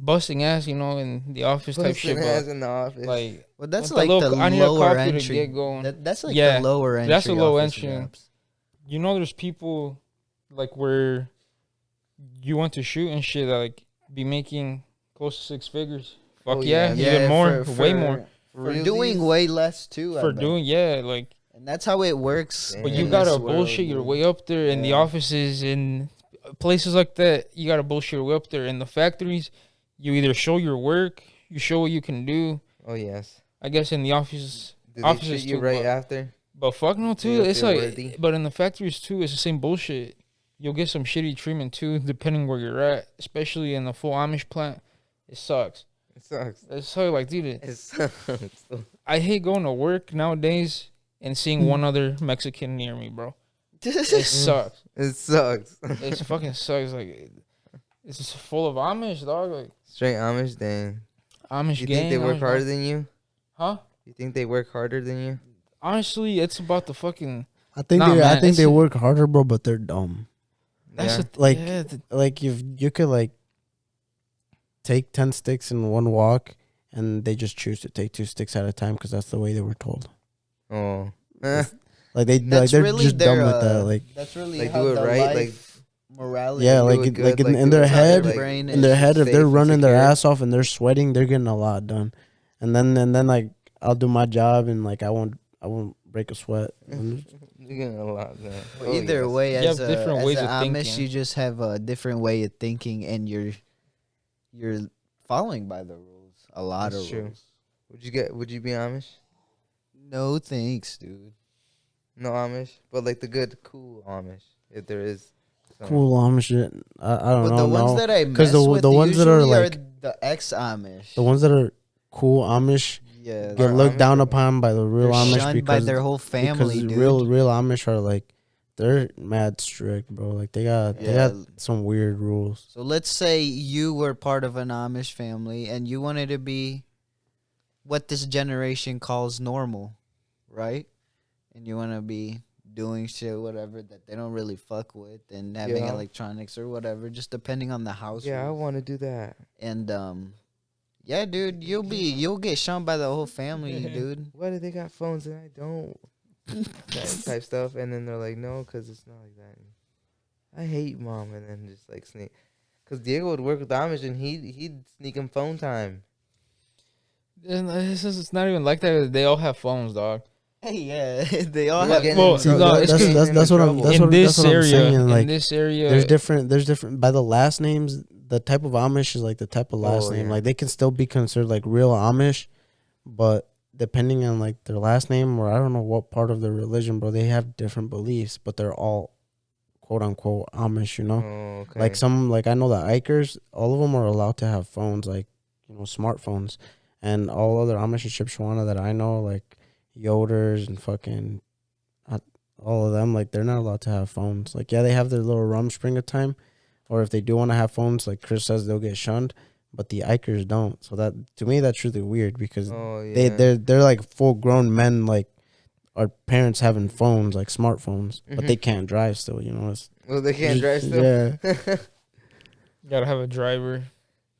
busting ass, in the office type shit. Busting ass But in the office. like, Well, that's With the like little- the I need a lower coffee to entry. get going. That's like Yeah, the lower entry. that's a low office entry. jobs. there's people like where you want to shoot and shit that like be making close to 6 figures. Fuck Oh, yeah, yeah. even more, way more For Realsies? doing way less too. I for bet. doing like. and that's how it works. Damn. But in you this gotta world, bullshit your dude. way up there in the Yeah. offices in places like that. You gotta bullshit your way up there in the factories. You either show your work, you show what you can do. Oh yes. I guess in the offices, Do they Officers shoot you too, right but- after? but fuck no See too. if It's they're like, worthy? but in the factories too, it's the same bullshit. You'll get some shitty treatment too, depending where you're at. Especially in the full Amish plant, it sucks. It sucks. It's so like, dude, It sucks. I hate going to work nowadays and seeing one other Mexican near me, bro. It sucks. It sucks. It fucking sucks. Like, it's just full of Amish, dog. Like Straight Amish, dang. Amish You gang. think they work Amish harder gang. than you? Huh? You think they work harder than you? Honestly, it's about the fucking. I think Nah, they, man, I think it's they a- work harder, bro, but they're dumb. That's Yeah. Like- yeah, Like if you could like take 10 sticks in one walk, and they just choose to take 2 sticks at a time because that's the way they were told. Oh. Like they're just dumb with that. Like that's really Like, how do it the right, life like- morality. yeah, do like it it- good, like in, like, in do their it head, like- brain in their is head, if safe they're and running their secure. ass off and they're sweating, they're getting a lot done. And then like I'll do my job and like I won't break a sweat. You're getting a lot done. Well, Oh, either yes. way, You as have different as ways a of Amish, thinking. you just have a different way of thinking, and you're following by the rules. A lot That's of true. rules. Would you be Amish? No thanks, dude. No Amish, but like the good, cool Amish, if there is. some. Cool Amish shit. I don't But know. the ones no. that I 'Cause mess the with ones that are, usually like- the ex-Amish. The ones that are cool Amish yeah, get Are looked Amish down or- upon by the real they're Amish shunned by because their whole family, dude. real Amish are like they're mad strict, bro. Like they got Yeah. some weird rules. So let's say you were part of an Amish family and you wanted to be what this generation calls normal, right? And you want to be doing shit, whatever, that they don't really fuck with and having Yeah. electronics or whatever, just depending on the house. Yeah, I rules. want to do that. And, yeah, dude, you'll get shunned by the whole family, dude. Why do they got phones and I don't? That type stuff, and then they're like, no, because it's not like that. I hate mom, and then just like sneak. Because Diego would work with Amish, and he'd sneak him phone time. And it's not even like that. They all have phones, dog. Hey, yeah, they all We're have. getting Well, into- no, we're it's getting cause- that's what I'm trouble. that's in what this I'm area, saying. Like in this area, there's different by the last names. The type of Amish is like the type of last Oh, name. yeah. Like they can still be considered like real Amish, but depending on like their last name or I don't know what part of their religion, bro, they have different beliefs, but they're all quote unquote Amish, you know? Oh, okay. Like some like I know the Ikers, all of them are allowed to have phones, like, smartphones. And all other Amish and Shipshawana that I know, like Yoders and fucking all of them, like they're not allowed to have phones. Like yeah, they have their little Rumspringa time. Or if they do want to have phones, like Chris says, they'll get shunned, but the Ikers don't. So that to me, that's really weird because oh, yeah. they're like full grown men. Like our parents having phones like smartphones, but Mhm. they can't drive still. You know, it's Well, they can't drive still. Yeah. You gotta have a driver.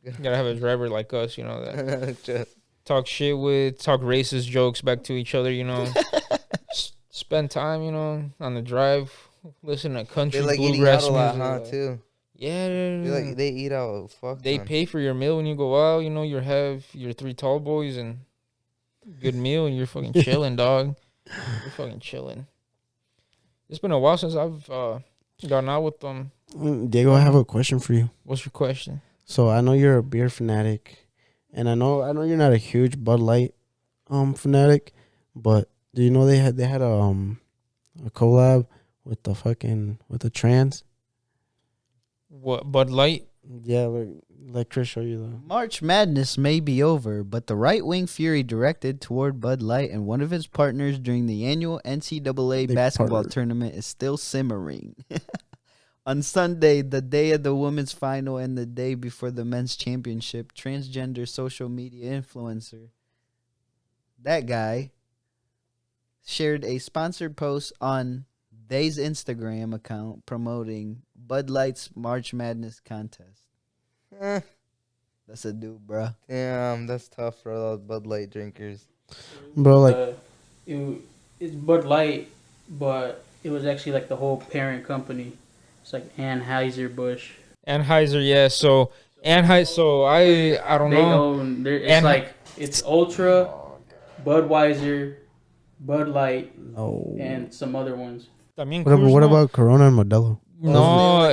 You gotta have a driver like us, you know, that Just- talk shit with, talk racist jokes back to each other, you know. Spend time, you know, on the drive, listen to country they like eating out bluegrass a lot, music. huh? Too. Yeah, They eat out. Fuck. they pay for your meal when you go out. You know, you have your 3 tall boys and good meal, and you're fucking chilling, dog. You're fucking chilling. It's been a while since I've gone out with them. Diego, I have a question for you. What's your question? So I know you're a beer fanatic, and I know you're not a huge Bud Light fanatic, but do you know they had a collab with the trans? What, Bud Light? Yeah, let Chris show you the. March Madness may be over, but the right-wing fury directed toward Bud Light and one of his partners during the annual NCAA They basketball partnered. tournament is still simmering. On Sunday, the day of the women's final and the day before the men's championship, transgender social media influencer, that guy, shared a sponsored post on they's Instagram account promoting Bud Light's March Madness contest. Eh, That's a dude, bruh. damn, that's tough for those Bud Light drinkers. Bro, like It's Bud Light, but it was actually like the whole parent company. It's like Anheuser Busch. Anheuser, yeah. So I don't They know. own. It's Ultra, Budweiser, Bud Light, no. and some other ones. También What Cruz, about no? Corona and Modelo? No,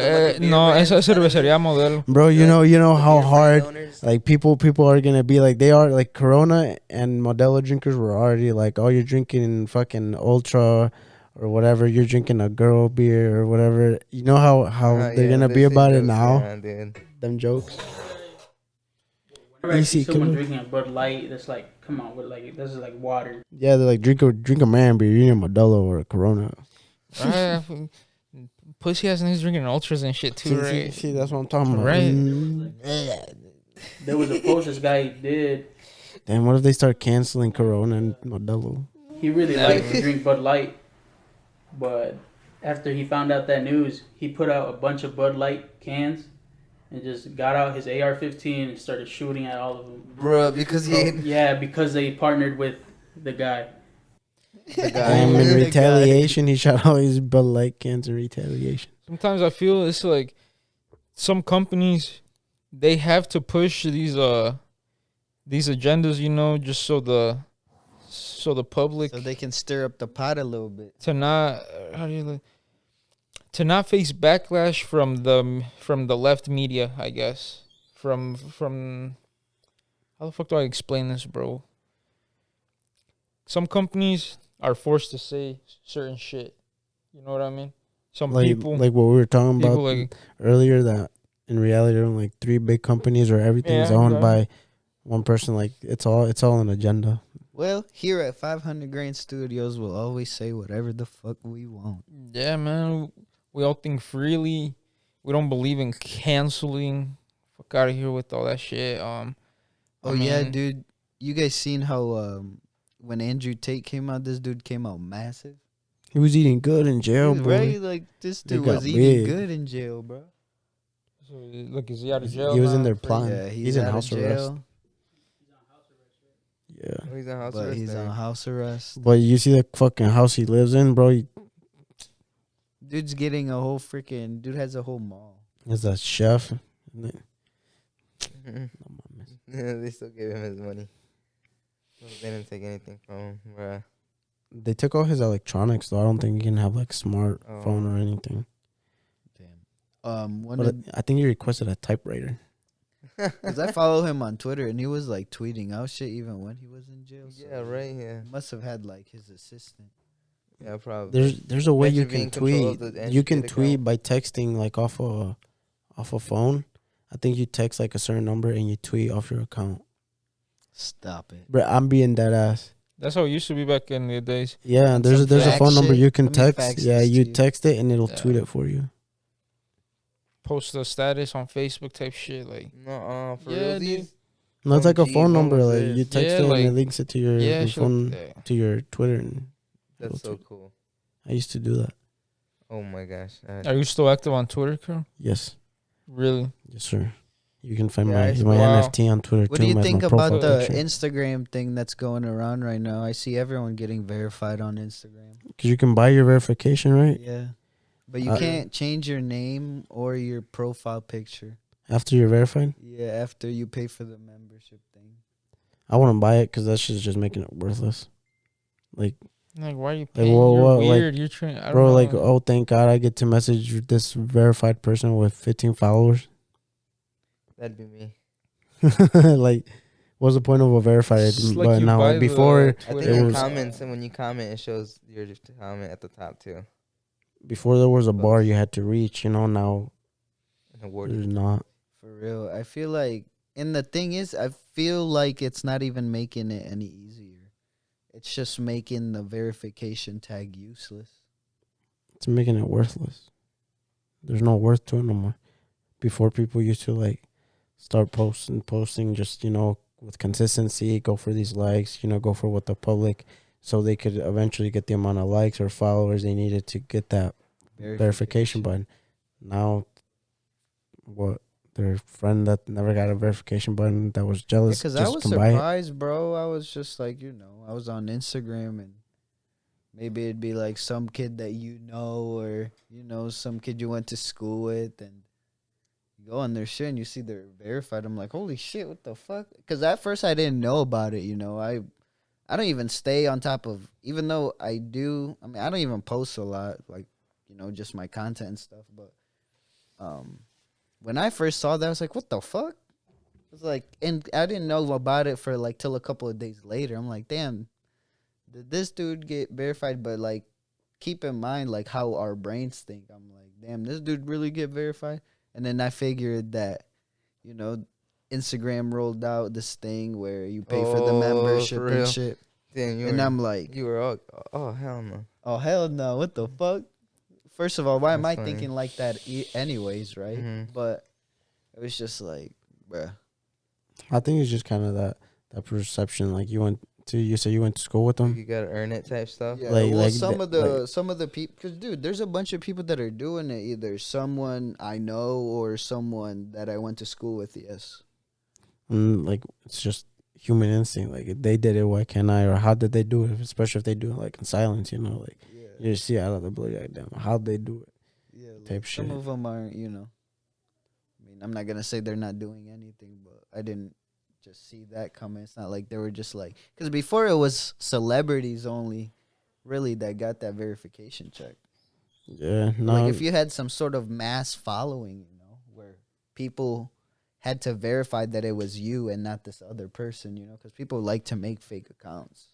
esa es cervecería Modelo. Bro, you know how Beer brand hard owners. like people are gonna be like, they are like Corona and Modelo drinkers were already like, oh, you're drinking fucking Ultra or whatever, you're drinking a girl beer or whatever. You know how they're gonna they be say about it jokes, now. yeah, dude. Them jokes. Whenever I see Easy, someone come on. drinking a Bud Light, that's like, come on, Bud Light. This is like water. Yeah, they're like, drink a man beer. You need a Modelo or a Corona. Pussy ass niggas drinking ultras and shit too, right? See, that's what I'm talking about. Right. There was a post this guy did. Damn, what if they start canceling Corona and Modelo? He really liked to drink Bud Light, but after he found out that news, he put out a bunch of Bud Light cans and just got out his AR-15 and started shooting at all of them. Bruh, because he Yeah, because they partnered with the guy. the Damn, guy. in retaliation, he shot all his Bud Light cans in retaliation. Sometimes I feel it's like some companies, they have to push these agendas, you know, just so the public So they can stir up the pot a little bit. to not to not face backlash from the left media, I guess. From how the fuck do I explain this, bro? Some companies are forced to say certain shit. You know what I mean? Some people Like what we were talking about like earlier, that in reality there are like 3 big companies where everything's Yeah, owned exactly. by one person. Like it's all an agenda. Well, here at 500 Grain Studios, we'll always say whatever the fuck we want. yeah, man. We all think freely. We don't believe in canceling. Fuck out of here with all that shit. Oh I yeah, mean, dude. You guys seen how when Andrew Tate came out, this dude came out massive. He was eating good in jail, Dude, boy. right? Like this They dude got was eating big. good in jail, bro. So, look, is he out of jail? He was in now there for- plotting. Yeah, He's in out of house arrest. jail, Yeah, He's on house but arrest. he's there. on house arrest. but you see the fucking house he lives in, bro. Dude's getting a whole freaking. Dude has a whole mall. He's a chef. Yeah, they still gave him his money. They didn't take anything from him, bruh. They took all his electronics, though. I don't think he can have like smartphone Oh. or anything. Damn. One But of I think he requested a typewriter. because I follow him on Twitter and he was like tweeting out shit even when he was in jail. So Yeah, right. Yeah, he must have had like his assistant. yeah, probably. There's a way you Imagine being can in control tweet. of the You can entity tweet account. by texting like off a phone. I think you text like a certain number and you tweet off your account. Stop it. Bro, I'm being dead ass. That's how it used to be back in the days. Yeah, And there's some a fact phone number shit. you can Let me text. fax Yeah, this you to you. text it and it'll Yeah. tweet it for you. Post the status on Facebook type shit. Like, No, for Yeah, real, dude. No, it's like a Gee, phone when number. was Like this? you text Yeah, it and like- it links it to your yeah, shit phone like that. to your Twitter. And That's so cool. I used to do that. Oh my gosh. Are you still active on Twitter, Carl? Yes. Really? Yes, sir. You can find Yeah, my wow. NFT on Twitter What too. do you as think my about profile the picture. Instagram thing that's going around right now? I see everyone getting verified on Instagram. Because you can buy your verification, right? Yeah. But you can't change your name or your profile picture. After you're verified? Yeah, after you pay for the membership thing. I wouldn't buy it because that shit's just making it worthless. Like, why are you paying? whoa, You're whoa, weird. like, You're trying. I don't bro, know. like, oh, thank God I get to message this verified person with 15 followers. That'd be me. Like, what's the point of a verified? It's like But you now, buy before, the I think Twitter. in was- comments, and when you comment, it shows your comment at the top too. before there was a bar you had to reach, now An there's award. not. For real. I feel like, and the thing is, I feel like it's not even making it any easier. It's just making the verification tag useless. It's making it worthless. There's no worth to it no more. Before, people used to like start posting just, with consistency, go for these likes, go for what the public, so they could eventually get the amount of likes or followers they needed to get that verification button. Now, what? Their friend that never got a verification button that was jealous. Because just I was can buy it. surprised, bro. I was just like, I was on Instagram and maybe it'd be like some kid that or, some kid you went to school with, and you go on their shit and you see they're verified. I'm like, holy shit, what the fuck? Because at first I didn't know about it, I don't even stay on top of, even though I do, I don't even post a lot, like, just my content and stuff, but when I first saw that, I was like, what the fuck? It was like, and I didn't know about it for like till a couple of days later. I'm like, damn, did this dude get verified? But like, keep in mind like how our brains think. I'm like, damn, this dude really get verified? And then I figured that, Instagram rolled out this thing where you pay for the membership for and real? shit. Damn, And I'm like, you were all, oh hell no. oh hell no, what the fuck? First of all, why am I That's funny. thinking like that anyways, right? Mhm. But it was just like, bruh. I think it's just kind of that perception. Like, you said you went to school with them. You gotta earn it type stuff. Yeah, Like- well, like some the- of the people, because dude, there's a bunch of people that are doing it. Either someone I know or someone that I went to school with. Yes. And like, it's just human instinct. Like, if they did it, why can't I? Or how did they do it? Especially if they do it like in silence, like Yeah. you just see out of the blue, like, damn, how'd they do it? Yeah. Type some shit. of them aren't. I'm not gonna say they're not doing anything, but I didn't just see that coming. It's not like they were just like, because before it was celebrities only, really, that got that verification check. Yeah, no, Like if you had some sort of mass following, where people had to verify that it was you and not this other person, because people like to make fake accounts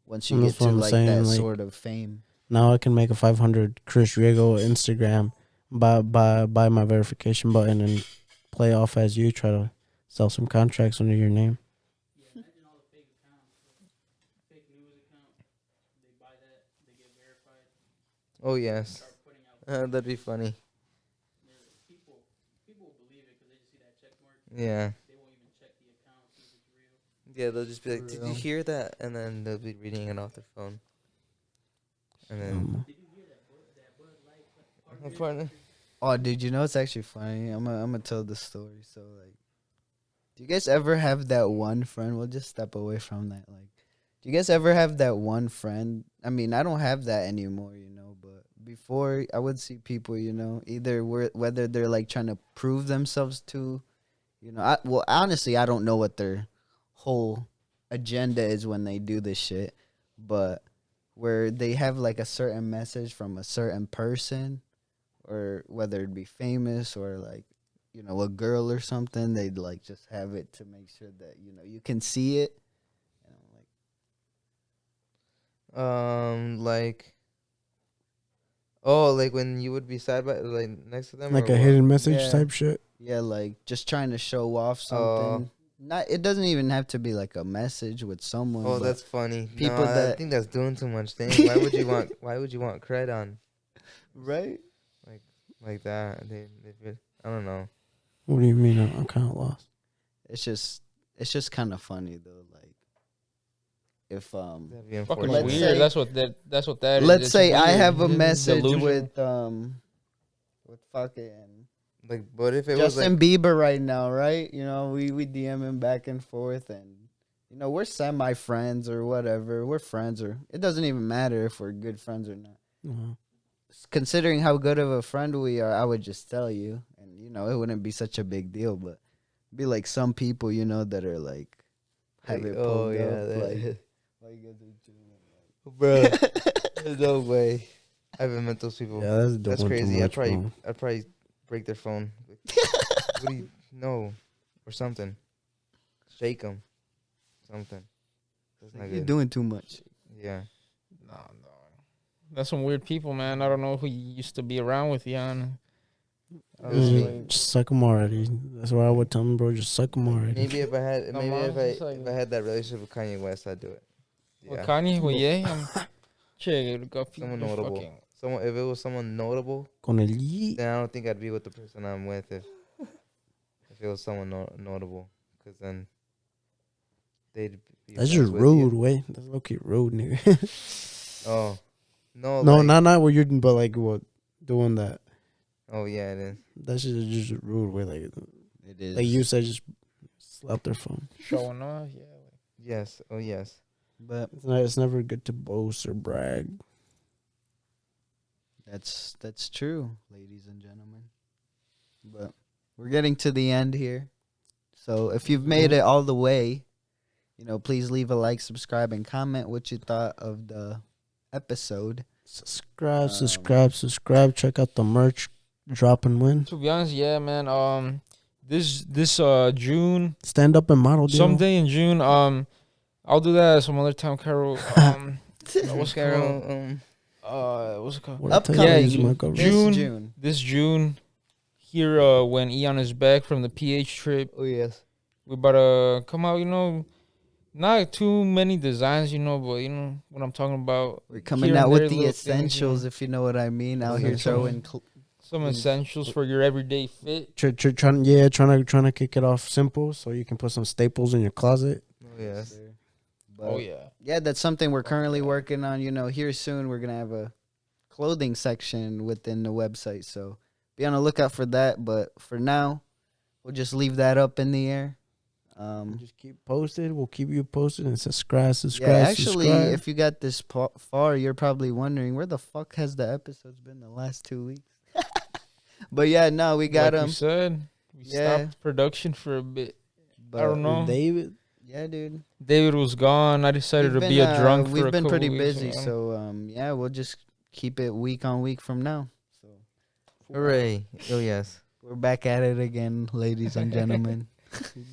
once you And get that's what to I'm like saying, that like- sort of fame. now I can make a 500 Chris Riego Instagram, buy my verification button and play off as you, try to sell some contracts under your name. Yeah, imagine all the fake accounts, fake news account. They buy that, they get verified, Oh yes, start putting out. that'd be funny. People will believe it because they just see that check mark. Yeah, They won't even check the account see if it's real. yeah. They'll just be like, For "Did real. you hear that?" And then they'll be reading it off their phone. And then, Did you hear that Bud Light partner. Oh, dude, it's actually funny. I'm gonna tell the story. So like, do you guys ever have that one friend? We'll just step away from that. Like, do you guys ever have that one friend? I don't have that anymore, but before I would see people, either whether they're like trying to prove themselves to, honestly, I don't know what their whole agenda is when they do this shit, but where they have like a certain message from a certain person, or whether it be famous or like, a girl or something, they'd like just have it to make sure that, you can see it. And I'm like, Like, oh, like when you would be side by like next to them, Like or a what? hidden message Yeah. type shit. yeah, like just trying to show off something. Not, it doesn't even have to be like a message with someone. Oh, but that's funny. people No, I that- think that's doing too much. Thing. Why would you want? Why would you want cred on right. like that? I don't know. What do you mean? I'm kind of lost. It's just kind of funny though. Like, if That'd be Fucking unfortunate. Let's weird. say- That's what that is. let's It's say I weird. have a It's message delusional. with fucking Like, but if it was Justin like, Bieber right now, right? You know, we DM him back and forth, and you know we're semi friends or whatever. We're friends, or it doesn't even matter if we're good friends or not. Uh-huh. Considering how good of a friend we are, I would just tell you, and you know it wouldn't be such a big deal. But be like some people, you know, that are like have it pulled up, like why you guys are bro, there's no way. I haven't met those people. Yeah, that's That's doing too crazy. much, bro. I'd probably break their phone. What do you know? Or something. Shake them. Something. That's not You're good. doing too much. Yeah. No. That's some weird people, man. I don't know who you used to be around with, Jan. I don't know, like, Just suck them already. That's what I would tell them, bro. Just suck them already. Maybe if I had, My maybe mom's just like- if I had that relationship with Kanye West, I'd do it. Well, Yeah. Kanye, well, yeah. Check, Guppy. Someone you're notable. fucking- Someone, if it was someone notable, Con el yeet. then I don't think I'd be with the person I'm with if it was someone notable, because then they'd be. That's friends just with rude, you. way. That's low key rude, nigga. Oh, no, No, like, not what you're doing, but like what doing that. Oh yeah, it is. That's just a rude way. Like It is. like you said, just slap their phone. Showing off, yeah. Yes. Oh yes. But It's never good to boast or brag. that's true, ladies and gentlemen. But we're getting to the end here. So if you've made it all the way, you know, please leave a like, subscribe, and comment what you thought of the episode. Subscribe. Check out the merch dropping when. To be honest, yeah, man. This June, Stand up and model. Deal. someday in June, I'll do that some other time, Carol. What's it called? Carol? What's it called? What I tell you Upcoming is my government. June. This June, here when Eon is back from the PH trip, Oh yes. we about to come out. You know, not too many designs, you know, but you know what I'm talking about. We're coming Here out and with there, the little things, essentials, you know. if you know what I mean. Out here Essentials. throwing. Some essentials for your everyday fit. Trying to kick it off simple, so you can put some staples in your closet. Oh yes. Oh yeah. Yeah, that's something we're currently working on. You know, here soon we're gonna have a clothing section within the website, so be on the lookout for that. But for now, we'll just leave that up in the air. Just keep posted. We'll keep you posted and subscribe. Yeah, actually, if you got this far, you're probably wondering where the fuck has the episodes been the last 2 weeks. But yeah, no, we got Like them. you said, we stopped production for a bit. I don't know. David. Yeah, dude. David was gone. I decided to be a drunk for We've a been couple pretty weeks, busy, you know. so yeah, we'll just keep it week on week from now. So Hooray! Oh yes. we're back at it again, ladies and gentlemen.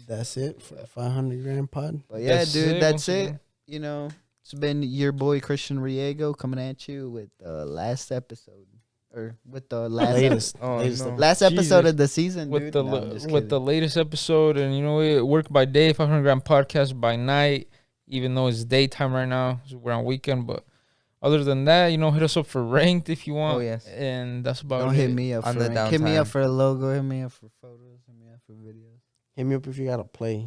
That's it for the 500 grand pod. But yeah, That's dude, it, that's once it. again. You know, it's been your boy Christian Riego coming at you with the last episode, or with the Latest. Oh latest no. last episode Jesus. of the season, With dude. the No, I'm just with the kidding. latest episode, and you know it work by day, 500 gram podcast by night. Even though it's daytime right now, so we're on weekend. But other than that, you know, hit us up for ranked if you want. Oh yes. And that's about Don't it. hit me up On for the rank. Hit me up downtime. for a logo. Hit me up for photos. Hit me up for videos. Hit me up if you gotta play.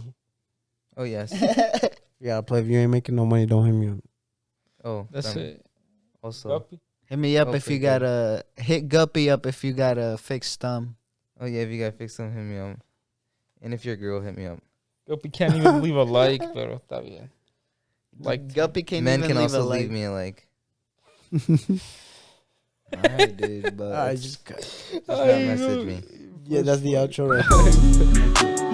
Oh yes. You gotta play. If you ain't making no money, don't hit me up. Oh, That's damn. it. Also. Guppy? Hit me up if Hopefully you got a hit Guppy up if you got a fixed thumb. Oh yeah, if you gotta fix them, hit me up. And if you're a girl, hit me up. Guppy can't even leave a like, but está bien. Like Guppy can't Men even can leave also a like. leave me a like. Alright, dude. But I just cut. Just not message me. Yeah, that's the outro right there.